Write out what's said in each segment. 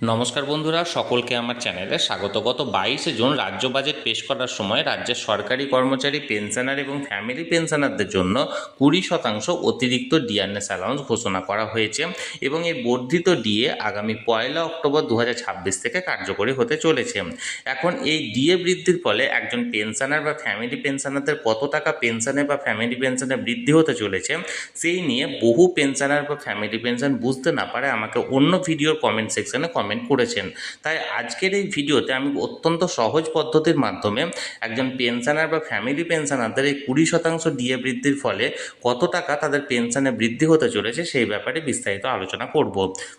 নমস্কার বন্ধুরা, সকলকে আমার চ্যানেলে স্বাগত। গত 22শে জুন রাজ্য বাজেট পেশ করার সময় রাজ্যের সরকারি কর্মচারী, পেনশনার এবং ফ্যামিলি পেনশনারদের জন্য 20% অতিরিক্ত ডিআরএস অ্যালাউন্স ঘোষণা করা হয়েছে এবং এই বর্ধিত ডিএ আগামী 1 অক্টোবর 2026 থেকে কার্যকরী হতে চলেছে। এখন এই ডিএ বৃদ্ধির ফলে একজন পেনশনার বা ফ্যামিলি পেনশনারদের কত টাকা পেনশনে বা ফ্যামিলি পেনশনে বৃদ্ধি হতে চলেছে সেই নিয়ে বহু পেনশনার বা ফ্যামিলি পেনশন বুঝতে না পারে আমাকে অন্য ভিডিওর কমেন্ট সেকশনে কমেন্ট করেছেন। তাই আজকের এই ভিডিওতে আমি অত্যন্ত সহজ পদ্ধতির মাধ্যমে একজন পেনশনার বা ফ্যামিলি পেনশনারদের এই 20% ডিএ বৃদ্ধির ফলে কত টাকা তাদের পেনশনে বৃদ্ধি হতে চলেছে সেই ব্যাপারে বিস্তারিত আলোচনা করব।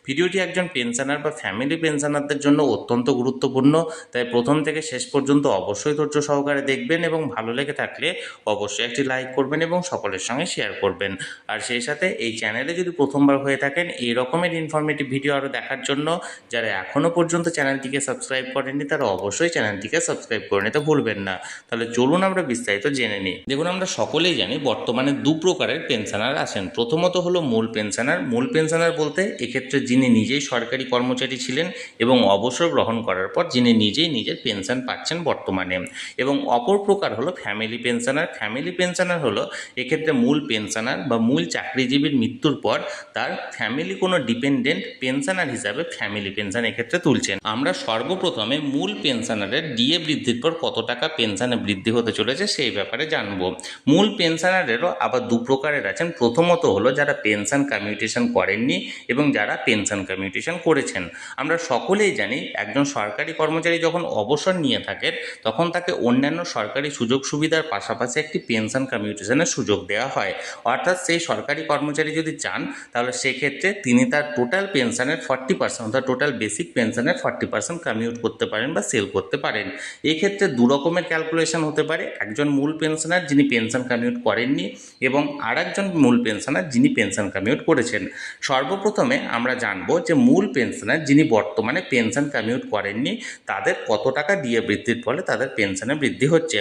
ভিডিওটি একজন পেনশনার বা ফ্যামিলি পেনশনারদের জন্য অত্যন্ত গুরুত্বপূর্ণ, তাই প্রথম থেকে শেষ পর্যন্ত অবশ্যই ধৈর্য সহকারে দেখবেন এবং ভালো লেগে থাকলে অবশ্যই একটি লাইক করবেন এবং সকলের সঙ্গে শেয়ার করবেন। আর সেই সাথে এই চ্যানেলে যদি প্রথমবার হয়ে থাকেন এই রকমের ইনফরমেটিভ ভিডিও আরও দেখার জন্য যারা এখনও পর্যন্ত চ্যানেলটিকে সাবস্ক্রাইব করেননি তারা অবশ্যই চ্যানেলটিকে সাবস্ক্রাইব করে নিতে ভুলবেন না। তাহলে চলুন আমরা বিস্তারিত জেনে নিই। দেখুন, আমরা সকলেই জানি বর্তমানে দু প্রকারের পেনশনার আছেন। প্রথমত হলো মূল পেনশনার। মূল পেনশনার বলতে এক্ষেত্রে যিনি নিজেই সরকারি কর্মচারী ছিলেন এবং অবসর গ্রহণ করার পর যিনি নিজেই নিজের পেনশন পাচ্ছেন বর্তমানে। এবং অপর প্রকার হলো ফ্যামিলি পেনশনার। ফ্যামিলি পেনশনার হলো এক্ষেত্রে মূল পেনশনার বা মূল চাকরিজীবীর মৃত্যুর পর তার ফ্যামিলি কোনো ডিপেন্ডেন্ট পেনশনার হিসাবে ফ্যামিলি পেনশন এক্ষেত্রে তুলছেন। আমরা সর্বপ্রথমে মূল পেনশনারের ডিএ বৃদ্ধির পর কত টাকা পেনশনে বৃদ্ধি হতে চলেছে সেই ব্যাপারে জানবো। মূল পেনশনারেরও আবার দু প্রকারের আছেন। প্রথমত হলো যারা পেনশন কমিউটেশন করেননি এবং যারা পেনশন কমিউটেশন করেছেন। আমরা সকলেই জানি একজন সরকারি কর্মচারী যখন অবসর নিয়ে থাকেন তখন তাকে অন্যান্য সরকারি সুযোগ সুবিধার পাশাপাশি একটি পেনশন কমিউটেশনের সুযোগ দেওয়া হয়। অর্থাৎ সেই সরকারি কর্মচারী যদি চান তাহলে সেক্ষেত্রে তিনি তার টোটাল পেনশনের 40% অর্থাৎ টোটাল বেসিক পেনশনের 40% কমিউট করতে পারেন বা সেল করতে পারেন। এক্ষেত্রে দু রকমের ক্যালকুলেশন হতে পারে। একজন মূল পেনশনার যিনি পেনশন কমিউট করেননি এবং আর একজন মূল পেনশনার যিনি পেনশন কমিউট করেছেন। সর্বপ্রথমে আমরা জানবো যে মূল পেনশনার যিনি বর্তমানে পেনশন কমিউট করেননি তাদের কত টাকা ডিএ বৃদ্ধির ফলে তাদের পেনশনে বৃদ্ধি হচ্ছে।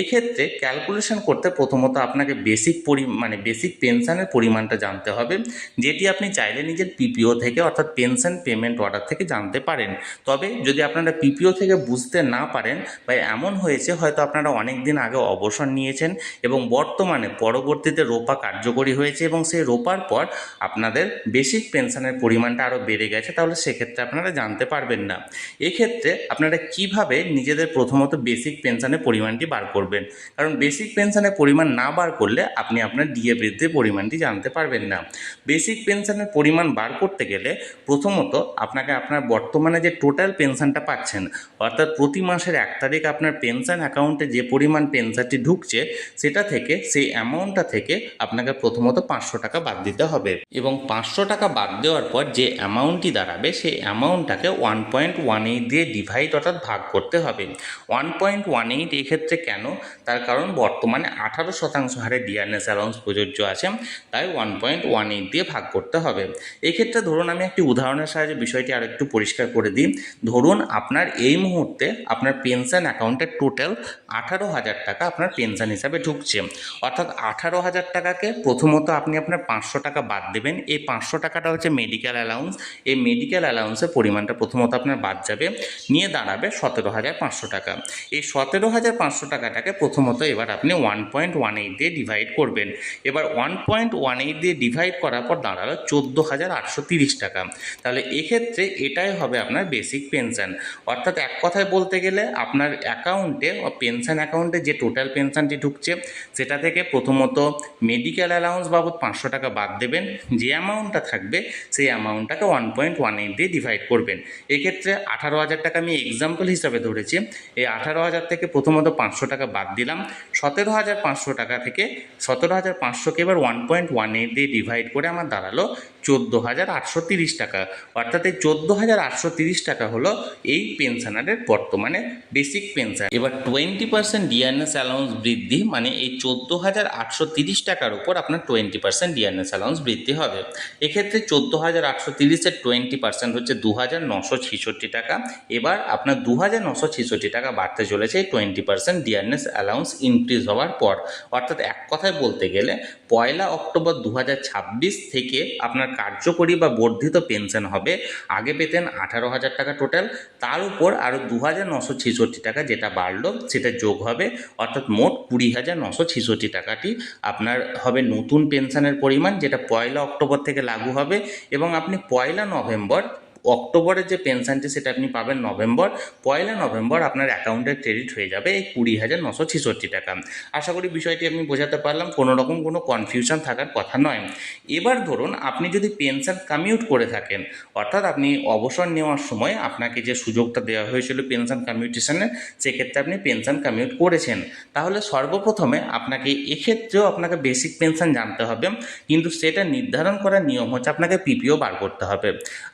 এক্ষেত্রে ক্যালকুলেশন করতে প্রথমত আপনাকে বেসিক পেনশনের পরিমাণটা জানতে হবে, যেটি আপনি চাইলে নিজের পিপিও থেকে অর্থাৎ পেনশন পেমেন্ট অর্ডার থেকে জানতে পারেন। তবে যদি আপনারা পিপিও থেকে বুঝতে না পারেন বা এমন হয়েছে হয়তো আপনারা অনেক দিন আগে অবসর নিয়েছেন এবং বর্তমানে পরবর্তীতে রোপা কার্যকরী হয়েছে এবং সেই রোপার পর আপনাদের বেসিক পেনশনের পরিমাণটা আরও বেড়ে গেছে, তাহলে সেক্ষেত্রে আপনারা জানতে পারবেন না। এক্ষেত্রে আপনারা কিভাবে নিজেদের প্রথমত বেসিক পেনশনের পরিমাণটি বার করবেন, কারণ বেসিক পেনশনের পরিমাণ না বার করলে আপনি আপনার ডিএ বৃদ্ধির পরিমাণটি জানতে পারবেন না। বেসিক পেনশনের পরিমাণ বার করতে গেলে প্রথমত আপনাকে আপনার বর্তমানে যে টোটাল পেনশনটা পাচ্ছেন অর্থাৎ প্রতি মাসের 1 তারিখ আপনার পেনশন অ্যাকাউন্টে যে পরিমাণ পেনশনটি ঢুকছে সেটা থেকে সেই অ্যামাউন্টটা থেকে আপনাকে প্রথমত 500 টাকা বাদ দিতে হবে এবং 500 টাকা বাদ দেওয়ার পর যে অ্যামাউন্টটি দাঁড়াবে সেই অ্যামাউন্টটাকে 1.18 দিয়ে ডিভাইড অর্থাৎ ভাগ করতে হবে। 1.18 এক্ষেত্রে কেন, তার কারণ বর্তমানে 18% হারে ডিআরএস অ্যালাউন্স প্রযোজ্য আছে, তাই 1.18 দিয়ে ভাগ করতে হবে। এক্ষেত্রে ধরুন আমি একটি উদাহরণের সাহায্যে বিষয়টি আর একটু পরিষ্কার করে দিই। ধরুন আপনার এই মুহূর্তে আপনার পেনশন অ্যাকাউন্টে টোটাল 18,000 টাকা আপনার পেনশন হিসাবে ঢুকছে। অর্থাৎ 18,000 টাকাকে প্রথমত আপনি আপনার 500 টাকা বাদ দেবেন। এই 500 টাকাটা হচ্ছে মেডিকেল অ্যালাউন্স। এই মেডিকেল অ্যালাউন্সের পরিমাণটা প্রথমত আপনার বাদ যাবে, নিয়ে দাঁড়াবে 17,500 টাকা। এই 17,500 টাকাটাকে প্রথমত এবার আপনি 1.18 দিয়ে ডিভাইড করবেন। এবার 1.18 দিয়ে ডিভাইড করার পর দাঁড়ালো 14,830 টাকা। তাহলে এক্ষেত্রে এটাই হবে আপনার বেসিক পেনশন। অর্থাৎ এক কথায় বলতে গেলে আপনার অ্যাকাউন্টে পেনশন অ্যাকাউন্টে যে টোটাল পেনশনটি ঢুকছে সেটা থেকে প্রথমত মেডিকেল অ্যালাউন্স বাবদ 500 টাকা বাদ দেবেন, যে অ্যামাউন্টটা থাকবে সেই অ্যামাউন্টটাকে 1.18 দিয়ে ডিভাইড করবেন। এক্ষেত্রে 18,000 টাকা আমি এক্সাম্পল হিসাবে ধরেছি। এই 18,000 থেকে প্রথমত 500 টাকা বাদ দিলাম। 17,500 টাকা থেকে 17,500কে এবার 1.18 দিয়ে ডিভাইড করে আমার দাঁড়ালো 14,830 টাকা। অর্থাৎ এই 14,830 টাকা হলো এই পেনশনারের বর্তমানে বেসিক পেনশন। এবার 20% ডিআরএস অ্যালাউন্স বৃদ্ধি মানে এই 14,830 টাকার উপর আপনার 20% ডিআরএস অ্যালাউন্স বৃদ্ধি হবে। এক্ষেত্রে 14,830-এর 20% হচ্ছে 2,966 টাকা। এবার আপনার 2,966 টাকা বাড়তে চলেছে এই 20% ডিআরএস অ্যালাউন্স ইনক্রিজ হওয়ার পর। অর্থাৎ এক কথায় বলতে গেলে 1 অক্টোবর 2026 থেকে আপনার কার্যকরী বা বর্ধিত পেনশন হবে, আগে পেতেন 18,000 টাকা টোটাল, তার উপর আরও 2,966 টাকা যেটা বাড়লো সেটা যোগ হবে, অর্থাৎ মোট 20,966 টাকাটি আপনার হবে নতুন পেনশনের পরিমাণ, যেটা 1 অক্টোবর থেকে লাগু হবে। এবং আপনি 1 নভেম্বর, অক্টোবরের যে পেনশনটি সেটা আপনি পাবেন নভেম্বর, 1 নভেম্বর আপনার অ্যাকাউন্টে ক্রেডিট হয়ে যাবে এই 20,966 টাকা। আশা করি বিষয়টি আমি বোঝাতে পারলাম, কোনো রকম কোনো কনফিউশন থাকার কথা নয়। এবার ধরুন আপনি যদি পেনশন কমিউট করে থাকেন, অর্থাৎ আপনি অবসর নেওয়ার সময় আপনাকে যে সুযোগটা দেওয়া হয়েছিল পেনশন কমিউটেশনের, সেক্ষেত্রে আপনি পেনশন কমিউট করেছেন, তাহলে সর্বপ্রথমে এক্ষেত্রেও আপনাকে বেসিক পেনশন জানতে হবে, কিন্তু সেটা নির্ধারণ করার নিয়ম হচ্ছে আপনাকে পিপিও বার করতে হবে।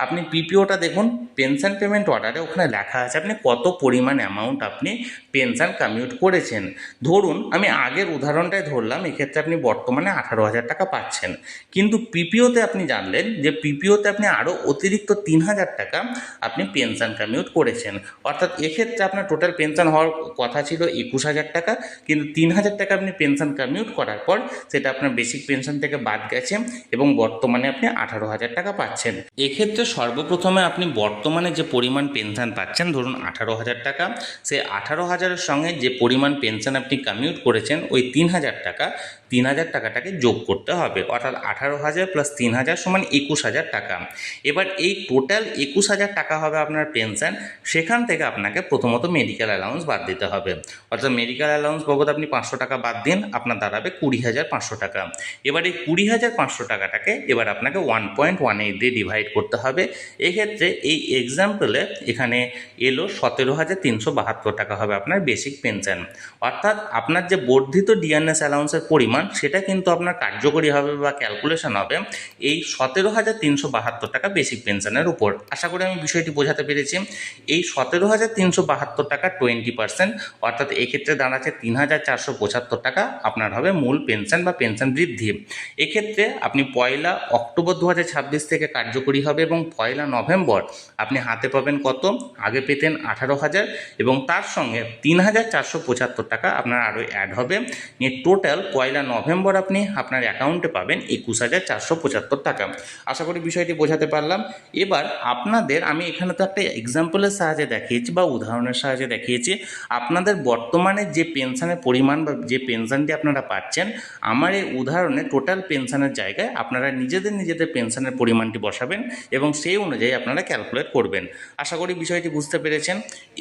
আপনি পিপিওটা দেখুন, পেনশন পেমেন্ট অর্ডারে ওখানে লেখা আছে আপনি কত পরিমাণ অ্যামাউন্ট আপনি পেনশন কমিউট করেছেন। ধরুন আমি আগের উদাহরণটাই ধরলাম, এক্ষেত্রে আপনি বর্তমানে 18,000 টাকা পাচ্ছেন, কিন্তু পিপিওতে আপনি জানলেন যে পিপিওতে আপনি আরও অতিরিক্ত 3,000 টাকা আপনি পেনশন কমিউট করেছেন, অর্থাৎ এক্ষেত্রে আপনার টোটাল পেনশন হওয়ার কথা ছিল 21,000 টাকা, কিন্তু 3,000 টাকা আপনি পেনশন কমিউট করার পর সেটা আপনার বেসিক পেনশন থেকে বাদ গেছে এবং বর্তমানে আপনি 18,000 টাকা পাচ্ছেন। এক্ষেত্রে সর্বপ্রথমে আপনি বর্তমানে যে পরিমাণ পেনশন পাচ্ছেন, ধরুন 18,000 টাকা, সেই 18,000-এর সঙ্গে যে পরিমাণ পেনশন আপনি কমিউট করেছেন ওই 3,000 টাকা, 3,000 টাকাটাকে যোগ করতে হবে, অর্থাৎ 18,000 প্লাস 3,000 সমান 21,000 টাকা। এবার এই টোটাল 21,000 টাকা হবে আপনার পেনশন, সেখান থেকে আপনাকে প্রথমত মেডিকেল অ্যালাউন্স বাদ দিতে হবে, অর্থাৎ মেডিকেল অ্যালাউন্স বাবদ আপনি 500 টাকা বাদ দিন, আপনার দাঁড়াবে 20,500 টাকা। এবার এই 20,500 টাকাটাকে এবার আপনাকে 1.18 দিয়ে ডিভাইড করতে হবে। এক্ষেত্রে এই এক্সাম্পলে এখানে এলো 17,372 টাকা হবে আপনার বেসিক পেনশন, অর্থাৎ আপনার যে বর্ধিত ডিএনএস অ্যালাউন্সের পরিমাণ সেটা কিন্তু আপনার কার্যকরী হবে বা ক্যালকুলেশন হবে এই 17,372 টাকা বেসিক পেনশনের উপর। আশা করি আমি বিষয়টি বোঝাতে পেরেছি। এই 17,372 টাকা 20%, অর্থাৎ এক্ষেত্রে দাঁড়াচ্ছে 3,475 টাকা আপনার হবে মূল পেনশন বা পেনশন বৃদ্ধি। এক্ষেত্রে আপনি 1 অক্টোবর 2026 থেকে কার্যকরী হবে এবং 1 নভেম্বর আপনি হাতে পাবেন কত, আগে পেতেন 18,000 এবং তার সঙ্গে 3,475 টাকা আপনার আরও অ্যাড হবে, নিয়ে টোটাল 1 নভেম্বর আপনি আপনার অ্যাকাউন্টে পাবেন 21,475 টাকা। আশা করি বিষয়টি বোঝাতে পারলাম। এবার আপনাদের আমি এখানে তো একটা এক্সাম্পলের সাহায্যে দেখিয়েছি বা উদাহরণের সাহায্যে দেখিয়েছি আপনাদের বর্তমানে যে পেনশনের পরিমাণ বা যে পেনশনটি আপনারা পাচ্ছেন, আমার এই উদাহরণে টোটাল পেনশনের জায়গায় আপনারা নিজেদের পেনশনের পরিমাণটি বসাবেন এবং সেই অনুযায়ী আপনারা ক্যালকুলেট করবেন। আশা করি বিষয়টি বুঝতে পেরেছেন।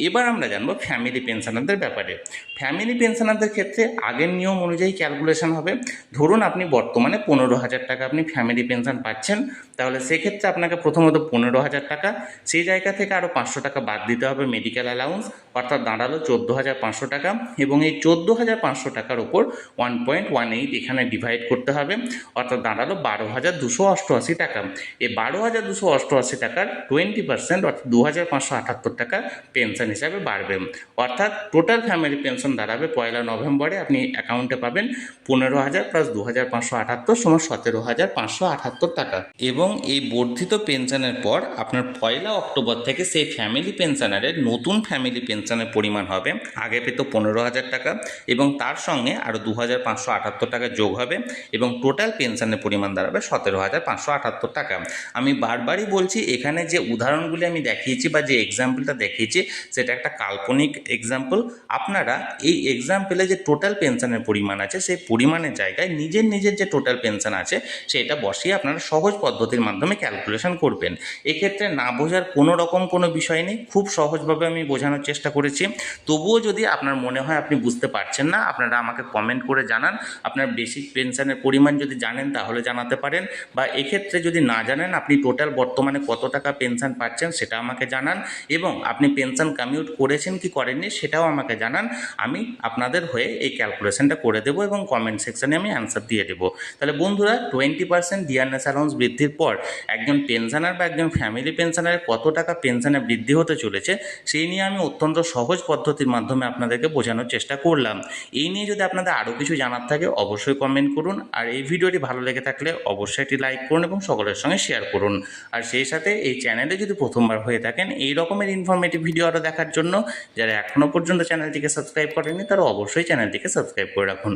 এবার আমরা জানবো ফ্যামিলি পেনশনারদের ব্যাপারে। ফ্যামিলি পেনশনারদের ক্ষেত্রে আগের নিয়ম অনুযায়ী ক্যালকুলেশন হবে। ধরুন আপনি বর্তমানে 15,000 টাকা আপনি ফ্যামিলি পেনশন পাচ্ছেন, তাহলে সেক্ষেত্রে আপনাকে প্রথমত 15,000 টাকা, সেই জায়গা থেকে আরও 500 টাকা বাদ দিতে হবে মেডিকেল অ্যালাউন্স, অর্থাৎ দাঁড়ালো 14,500 টাকা, এবং এই 14,500 টাকার উপর 1.18 এখানে ডিভাইড করতে হবে, অর্থাৎ দাঁড়ালো 12,288 টাকা। এই 12,288 টাকার 20% অর্থাৎ 2,578 টাকা পেনশন হিসাবে বাড়বে, অর্থাৎ টোটাল ফ্যামিলি পেনশন দাঁড়াবে 1 নভেম্বরে আপনি অ্যাকাউন্টে পাবেন 15,000 প্লাস 2,578 সমান 17,578 টাকা। এবং এই বর্ধিত পেনশনের পর আপনার 1 অক্টোবর থেকে সেই ফ্যামিলি পেনশনারের নতুন ফ্যামিলি পেনশনের পরিমাণ হবে, আগে পেত 15,000 টাকা এবং তার সঙ্গে আরও 2,578 টাকা যোগ হবে এবং টোটাল পেনশনের পরিমাণ দাঁড়াবে 17,578 টাকা। আমি বারবারই বলছি, এখানে যে উদাহরণগুলি আমি দেখিয়েছি বা যে এক্সাম্পলটা দেখিয়েছি সেটা একটা কাল্পনিক এক্সাম্পল। আপনারা এই এক্সাম্পলে যে টোটাল পেনশনের পরিমাণ আছে সেই পরিমাণের জায়গায় নিজের যে টোটাল পেনশন আছে সেটা বসিয়ে আপনারা সহজ পদ্ধতির মাধ্যমে ক্যালকুলেশন করবেন। এক্ষেত্রে না বোঝার কোনো রকম কোনো বিষয় নেই, খুব সহজভাবে আমি বোঝানোর চেষ্টা করেছি। তবুও যদি আপনার মনে হয় আপনি বুঝতে পারছেন না, আপনারা আমাকে কমেন্ট করে জানান। আপনার বেসিক পেনশনের পরিমাণ যদি জানেন তাহলে জানাতে পারেন, বা এক্ষেত্রে যদি না জানেন আপনি টোটাল বর্তমানে কত টাকা পেনশন পাচ্ছেন সেটা আমাকে জানান, এবং আপনি পেনশন কমিউট করেছেন কি করেননি সেটাও আমাকে জানান। আমি আপনাদের হয়ে এই ক্যালকুলেশনটা করে দেবো এবং কমেন্ট সেকশানে আমি অ্যান্সার দিয়ে দেবো। তাহলে বন্ধুরা, 20% ডিআরএস অ্যালাউন্স বৃদ্ধির পর একজন পেনশনার বা একজন ফ্যামিলি পেনশনারের কত টাকা পেনশনে বৃদ্ধি হতে চলেছে সেই নিয়ে আমি অত্যন্ত সহজ পদ্ধতির মাধ্যমে আপনাদেরকে বোঝানোর চেষ্টা করলাম। এই নিয়ে যদি আপনাদের আরও কিছু জানার থাকে অবশ্যই কমেন্ট করুন, আর এই ভিডিওটি ভালো লেগে থাকলে অবশ্যই একটি লাইক করুন এবং সকলের সঙ্গে শেয়ার করুন। আর সেই সাথে এই চ্যানেলে যদি প্রথমবার হয়ে থাকেন এই রকমের ইনফরমেটিভ ভিডিও আরও দেখার জন্য, যারা এখনও পর্যন্ত চ্যানেলটিকে সাবস্ক্রাইব করেননি তারা অবশ্যই চ্যানেলটিকে সাবস্ক্রাইব করে রাখুন।